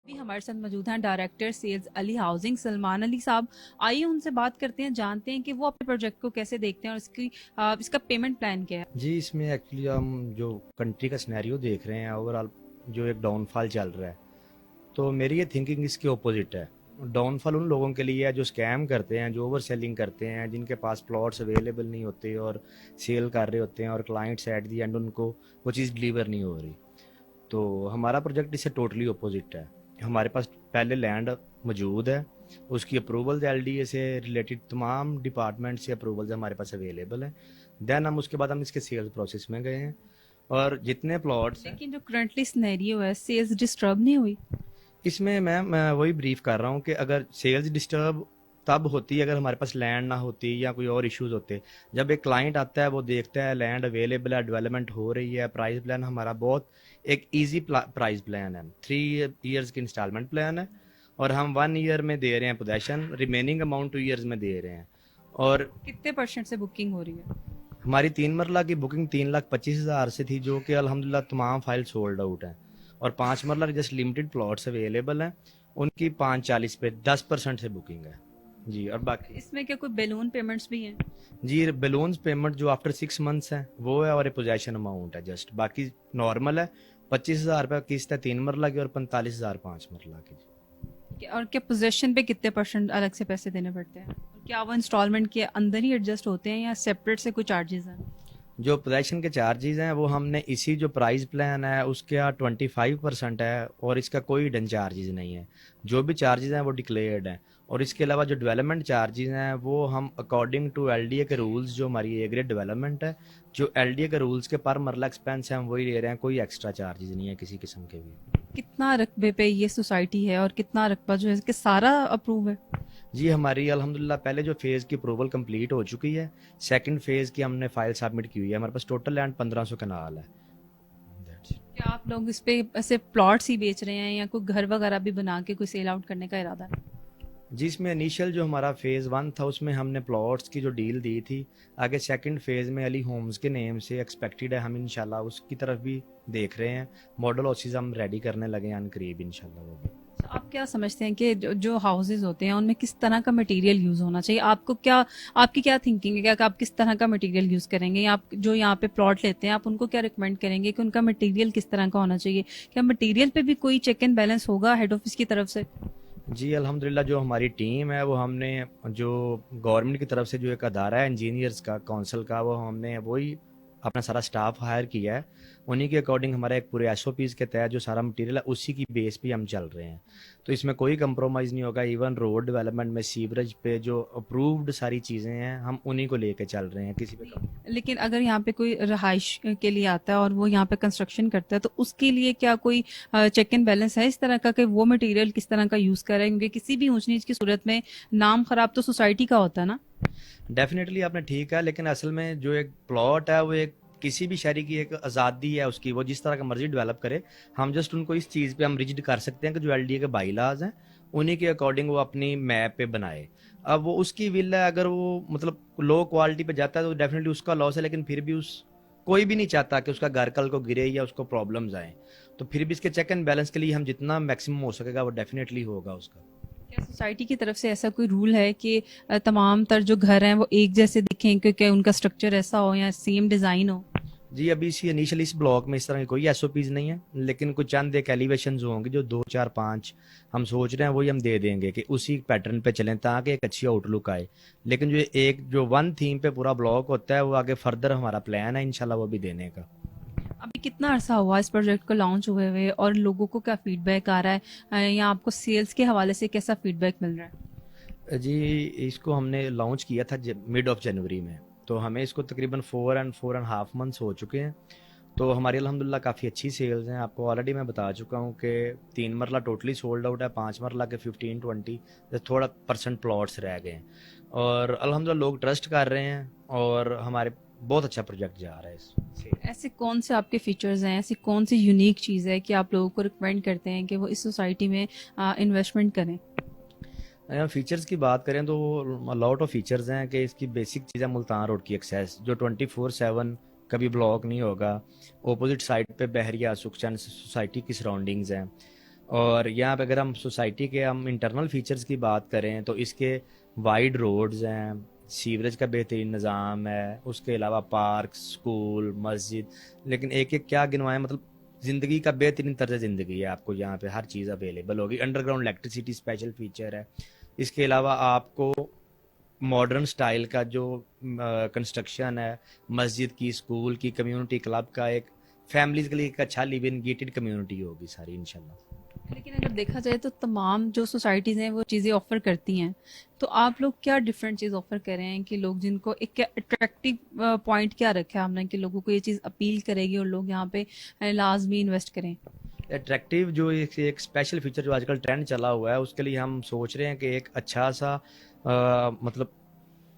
بھی ہمارے ساتھ موجود ہیں ڈائریکٹر سیلز علی ہاؤسنگ سلمان علی صاحب. آئیے ان سے بات کرتے ہیں، جانتے ہیں کہ وہ اپنے پروجیکٹ کو کیسے دیکھتے ہیں اور اس کا پیمنٹ پلان کیا ہے. جی اس میں ایکچولی ہم جو کنٹری کا سنیریو دیکھ رہے ہیں اوور آل جو ایک ڈاؤن فال چل رہا ہے، تو میری یہ تھنکنگ اس کے اپوزٹ ہے. ڈاؤن فال ان لوگوں کے لیے ہے جو اسکیم کرتے ہیں، جو اوور سیلنگ کرتے ہیں، جن کے پاس پلاٹس اویلیبل نہیں ہوتے اور سیل کر رہے ہوتے ہیں اور کلائنٹس ایٹ دی اینڈ ان کو وہ چیز ڈلیور نہیں ہو رہی. تو ہمارا پروجیکٹ اس سے ٹوٹلی اپوزٹ ہے. ہمارے پاس پہلے لینڈ موجود ہے، اس کی اپروولز ایل ڈی اے سے ریلیٹڈ تمام ڈپارٹمنٹ سے اپروولز ہمارے پاس اویلیبل ہیں. دین اس کے بعد ہم اس کے سیلز پروسیس میں گئے ہیں اور جتنے پلاٹس ہیں لیکن جو کرنٹلی سنیریو ہے، سیلز ڈسٹرب نہیں ہوئی؟ اس میں میں وہی بریف کر رہا ہوں کہ اگر سیلز ڈسٹرب تب ہوتی ہے اگر ہمارے پاس لینڈ نہ ہوتی یا کوئی اور ایشوز ہوتے. جب ایک کلائنٹ آتا ہے وہ دیکھتا ہے لینڈ اویلیبل ہے، ڈیولپمنٹ ہو رہی ہے، پرائز پلان ہمارا بہت ایک ایزی پرائز پلان ہے. 3 ایئرز کی انسٹالمنٹ پلان ہے اور ہم 1 ایئر میں دے رہے ہیں پوزیشن، ریمیننگ اماؤنٹ 2 ایئرز میں دے رہے ہیں. اور کتنے % سے بکنگ ہو رہی ہے؟ ہماری 3 مرلہ کی بکنگ 3,25,000 سے تھی، جو کہ الحمدللہ تمام فائل سولڈ آؤٹ ہیں. اور 5 مرلہ کے جسٹ لمیٹڈ پلاٹس اویلیبل ہیں، ان کی 540 پہ 10% سے بکنگ ہے. جی اور باقی اس میں کیا کوئی بیلون پیمنٹس بھی ہیں؟ جی بیلونز پیمنٹ جو آفٹر 6 منتھس ہیں وہ ہے، اور پوزیشن اماؤنٹ ہے جسٹ. باقی نارمل ہے. 25,000 روپے قسط ہے 3 مرلہ کی اور 45,000 5 مرلہ کی. اور کیا پوزیشن پہ کتنے % الگ سے پیسے دینے پڑتے ہیں؟ اور کیا وہ انسٹالمنٹ کے اندر ہی ایڈجسٹ ہوتے ہیں یا سیپریٹ سے کوئی چارجز ہیں؟ جو پوزیشن کے چارجز ہیں وہ ہم نے اسی جو پرائز پلان ہے اس کے 25% ہے اور اس کا کوئی ہڈن چارجز نہیں ہے. جو بھی چارجز ہیں وہ ڈکلیئرڈ ہیں. اور اس کے علاوہ جو ڈیولپمنٹ چارجز ہیں وہ ہم according to L D A کے رولز، جو ہماری اے گریڈ ڈیولپمنٹ ہے، جو ایل ڈی اے کے رولز کے پر مرلہ ایکسپینس ہیں ہم وہی لے رہے ہیں. کوئی ایکسٹرا چارجز نہیں ہے کسی قسم کے بھی. کتنا رقبے پہ یہ سوسائٹی ہے اور کتنا رقبہ جو ہے کہ سارا اپروو ہے؟ جی ہماری الحمدللہ پہلے جو فیز کی اپروول کمپلیٹ ہو چکی ہے، سیکنڈ فیز کی ہم نے فائل سبمٹ کی ہوئی ہے. ہمارے پاس ٹوٹل لینڈ 1500 کنال ہے. کیا آپ لوگ اس پہ ایسے پلاٹس ہی بیچ رہے ہیں یا کوئی گھر وغیرہ بھی بنا کے کوئی سیل آؤٹ کرنے کا ارادہ ہے؟ جی اس میں انیشیل جو ہمارا فیز 1 تھا اس میں ہم نے پلاٹس کی جو ڈیل دی تھی. آگے سیکنڈ فیز میں علی ہومز کے نیم سے ایکسپیکٹڈ ہے، ہم انشاءاللہ اس کی طرف بھی دیکھ رہے ہیں. ماڈل ہاؤسز ہم ریڈی کرنے لگے ہیں ان قریب انشاءاللہ. وہ بھی آپ کیا سمجھتے ہیں کہ جو ہاؤسز ہوتے ہیں ان میں کس طرح کا مٹیریل یوز ہونا چاہیے؟ آپ کی کیا تھنکنگ ہے کہ آپ کس طرح کا مٹیریل یوز کریں گے؟ یا آپ جو یہاں پہ پلاٹ لیتے ہیں آپ ان کو کیا ریکمینڈ کریں گے کہ ان کا مٹیریل کس طرح کا ہونا چاہیے؟ کیا مٹیریل پہ بھی کوئی چیک اینڈ بیلنس ہوگا ہیڈ آفس کی طرف سے؟ جی الحمدللہ جو ہماری ٹیم ہے وہ ہم نے جو گورنمنٹ کی طرف سے جو ایک ادارہ ہے انجینئرز کا کونسل کا، وہ ہم نے وہی اپنا سارا سٹاف ہائر کیا ہے. انہی کے اکارڈنگ ہمارا ایک پورے ایس او پیز کے تحت جو سارا مٹیریل ہے اسی کی بیس پہ ہم چل رہے ہیں. تو اس میں کوئی کمپرومائز نہیں ہوگا. ایون روڈ ڈیولپمنٹ میں سیوریج پہ جو اپرووڈ ساری چیزیں ہیں ہم انہی کو لے کے چل رہے ہیں. کسی پہ لیکن اگر یہاں پہ کوئی رہائش کے لیے آتا ہے اور وہ یہاں پہ کنسٹرکشن کرتا ہے تو اس کے لیے کیا کوئی چیک اینڈ بیلنس ہے اس طرح کا کہ وہ مٹیریل کس طرح کا یوز کرے؟ کیونکہ کسی بھی اونچ نیچ کی صورت میں نام خراب تو سوسائٹی کا ہوتا ہے نا. ڈیفینیٹلی آپ نے ٹھیک ہے، لیکن اصل میں جو ایک پلاٹ ہے وہ ایک کسی بھی شہری کی ایک آزادی ہے اس کی، وہ جس طرح کا مرضی ڈیولپ کرے. ہم جسٹ ان کو اس چیز پہ ہم ریجڈ کر سکتے ہیں کہ جو ایل ڈی اے کے بائی لاز ہیں انہی کے اکارڈنگ وہ اپنی میپ پہ بنائے. اب وہ اس کی ول ہے، اگر وہ مطلب لو کوالٹی پہ جاتا ہے تو ڈیفینیٹلی اس کا لاس ہے. لیکن پھر بھی کوئی بھی نہیں چاہتا کہ اس کا گھر کل کو گرے یا اس کو پرابلمز آئیں. تو پھر بھی اس کے چیک اینڈ بیلنس کے لیے ہم جتنا میکسیمم ہو سکے گا وہ ڈیفینیٹلی ہوگا اس کا. کیا سوسائٹی کی طرف سے ایسا کوئی رول ہے کہ تمام تر جو گھر ہیں وہ ایک جیسے دکھیں کیونکہ ان کا اسٹرکچر ایسا ہو یا سیم ڈیزائن ہو؟ جی ابھی انیشلی اس بلاک میں اس طرح کی کوئی ایس او پیز نہیں ہے، لیکن کچھ چند ایک ایلیویشنز ہوں گے جو 2 4 5 ہم سوچ رہے ہیں وہی ہم دے دیں گے کہ اسی پیٹرن پہ چلیں تاکہ ایک اچھی آؤٹ لک آئے. لیکن جو 1 تھیم پہ پورا بلاک ہوتا ہے وہ آگے فردر ہمارا پلان ہے انشاءاللہ وہ بھی دینے کا. ابھی کتنا عرصہ ہوا اس پروجیکٹ کو لانچ ہوئے اور لوگوں کو کیا فیڈ بیک آ رہا ہے یا آپ کو سیلز کے حوالے سے کیسا فیڈ بیک مل رہا ہے؟ جی اس کو ہم نے لانچ کیا تھا مڈ آف جنوری میں، تو ہمیں اس کو تقریباً 4.5 منتھس ہو چکے ہیں. تو ہماری الحمدللہ کافی اچھی سیلز ہیں. آپ کو آلریڈی میں بتا چکا ہوں کہ 3 مرلہ ٹوٹلی سولڈ آؤٹ ہے، 5 مرلہ کے 15-20 تھوڑا % پلاٹس رہ گئے ہیں. اور الحمدللہ لوگ ٹرسٹ کر رہے ہیں اور ہمارے بہت اچھا پروجیکٹ جا رہا ہے. ایسے کون سے آپ کے فیچرز ہیں، ایسی کون سی یونیک چیز ہے کہ آپ لوگوں کو ریکمینڈ کرتے ہیں کہ وہ اس سوسائٹی میں انویسٹمنٹ کریں؟ فیچرز کی بات کریں تو لاٹ آف فیچرز ہیں کہ اس کی بیسک چیز ہے ملتان روڈ کی ایکسیس جو 24/7 کبھی بلاک نہیں ہوگا. اپوزٹ سائڈ پہ بحریہ سکھ چند سوسائٹی کی سراؤنڈنگز ہیں. اور یہاں پہ اگر ہم سوسائٹی کے ہم انٹرنل فیچرز کی بات کریں تو اس کے وائڈ روڈز ہیں, سیوریج کا بہترین نظام ہے, اس کے علاوہ پارک, اسکول, مسجد, لیکن ایک ایک کیا گنوائیں, مطلب زندگی کا بہترین طرز زندگی ہے, آپ کو یہاں پہ ہر چیز اویلیبل ہوگی. Under ground electricity special feature ہے. اس کے علاوہ آپ کو ماڈرن سٹائل کا جو کنسٹرکشن ہے مسجد کی, اسکول کی, کمیونٹی کلب کا, ایک فیملیز کے لیے ایک اچھا لیو ان گیٹڈ کمیونٹی ہوگی ساری انشاءاللہ. لیکن اگر دیکھا جائے تو تمام جو سوسائٹیز ہیں وہ چیزیں آفر کرتی ہیں, تو آپ لوگ کیا ڈفرینٹ چیز آفر کر رہے ہیں کہ لوگ جن کو ایک کیا اٹریکٹیو پوائنٹ کیا رکھا ہے ہم نے کہ لوگوں کو یہ چیز اپیل کرے گی اور لوگ یہاں پہ لازمی انویسٹ کریں؟ اٹریکٹیو جو ایک اسپیشل فیچر جو آج کل ٹرینڈ چلا ہوا ہے اس کے لیے ہم سوچ رہے ہیں کہ ایک اچھا سا مطلب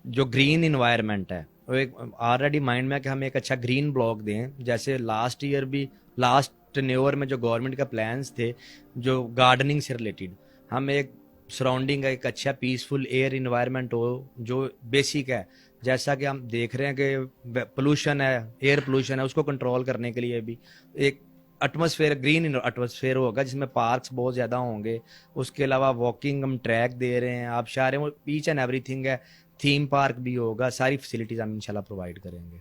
جو گرین انوائرمنٹ ہے وہ ایک آلریڈی مائنڈ میں ہے کہ ہم ایک اچھا گرین بلاک دیں. جیسے لاسٹ ایئر بھی لاسٹ نیور میں جو گورنمنٹ کا پلانس تھے جو گارڈننگ سے ریلیٹڈ, ہم ایک سراؤنڈنگ کا ایک اچھا پیسفل ایئر انوائرمنٹ ہو جو بیسک ہے. جیسا کہ ہم دیکھ رہے ہیں کہ پولوشن ہے, ایئر پولوشن ہے, اس کو کنٹرول کرنے کے لیے بھی ایک ایٹماسفیئر, گرین ایٹماسفیئر ہوگا جس میں پارکس بہت زیادہ ہوں گے. اس کے علاوہ واکنگ ہم ٹریک دے رہے ہیں, آپ شاہ رہے ہیں ایچ اینڈ ایوری تھنگ ہے, تھیم پارک بھی ہوگا, ساری فیسلٹیز ہم انشاءاللہ پرووائڈ کریں گے.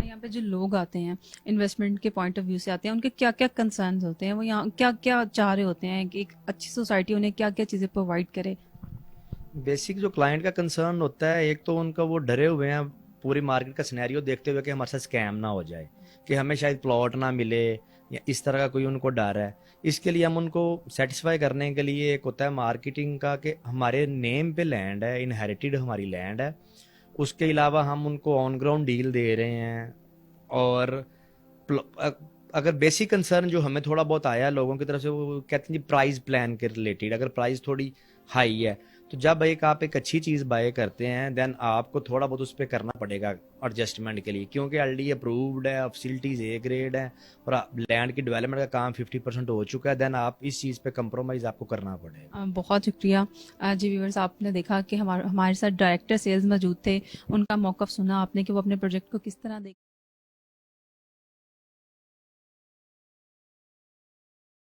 یہاں پہ جو لوگ آتے ہیں انویسٹمنٹ کے پوائنٹ آف ویو سے آتے ہیں, ان کے کیا کیا کنسرنز ہوتے ہیں, وہ یہاں کیا کیا چاہ رہے ہوتے ہیں کہ ایک اچھی سوسائٹی انہیں کیا کیا چیزیں پرووائڈ کرے؟ بیسک جو کلائنٹ کا کنسرن ہوتا ہے, ایک تو ان کا وہ ڈرے ہوئے ہیں پوری مارکیٹ کا سینیریو دیکھتے ہوئے کہ ہمارے ساتھ اسکیم نہ ہو جائے, کہ ہمیں شاید پلاٹ نہ ملے یا اس طرح کا کوئی ان کو ڈر ہے. اس کے لیے ہم ان کو سیٹسفائی کرنے کے لیے ایک ہوتا ہے مارکیٹنگ کا کہ ہمارے نیم پہ لینڈ ہے, انہیریٹڈ ہماری لینڈ ہے. اس کے علاوہ ہم ان کو آن گراؤنڈ ڈیل دے رہے ہیں. اور اگر بیسک کنسرن جو ہمیں تھوڑا بہت آیا ہے لوگوں کی طرف سے, وہ کہتے ہیں جی پرائز پلان کے ریلیٹڈ, اگر پرائز تھوڑی ہائی ہے تو جب آپ ایک اچھی چیز بائی کرتے ہیں دین آپ کو تھوڑا بہت اس پہ کرنا پڑے گا ایڈجسٹمنٹ کے لیے, کیونکہ ایل ڈی اپرووڈ ہے, فیسلٹیز اے گریڈ ہے اور لینڈ کی ڈیولپمنٹ کا کام 50% ہو چکا ہے, دین آپ اس چیز پہ کمپرومائز آپ کو کرنا پڑے گا. بہت شکریہ جی. ویورز, آپ نے دیکھا کہ ہمارے ساتھ ڈائریکٹر سیلز موجود تھے, ان کا موقف سنا آپ نے کہ وہ اپنے پروجیکٹ کو کس طرح دیکھ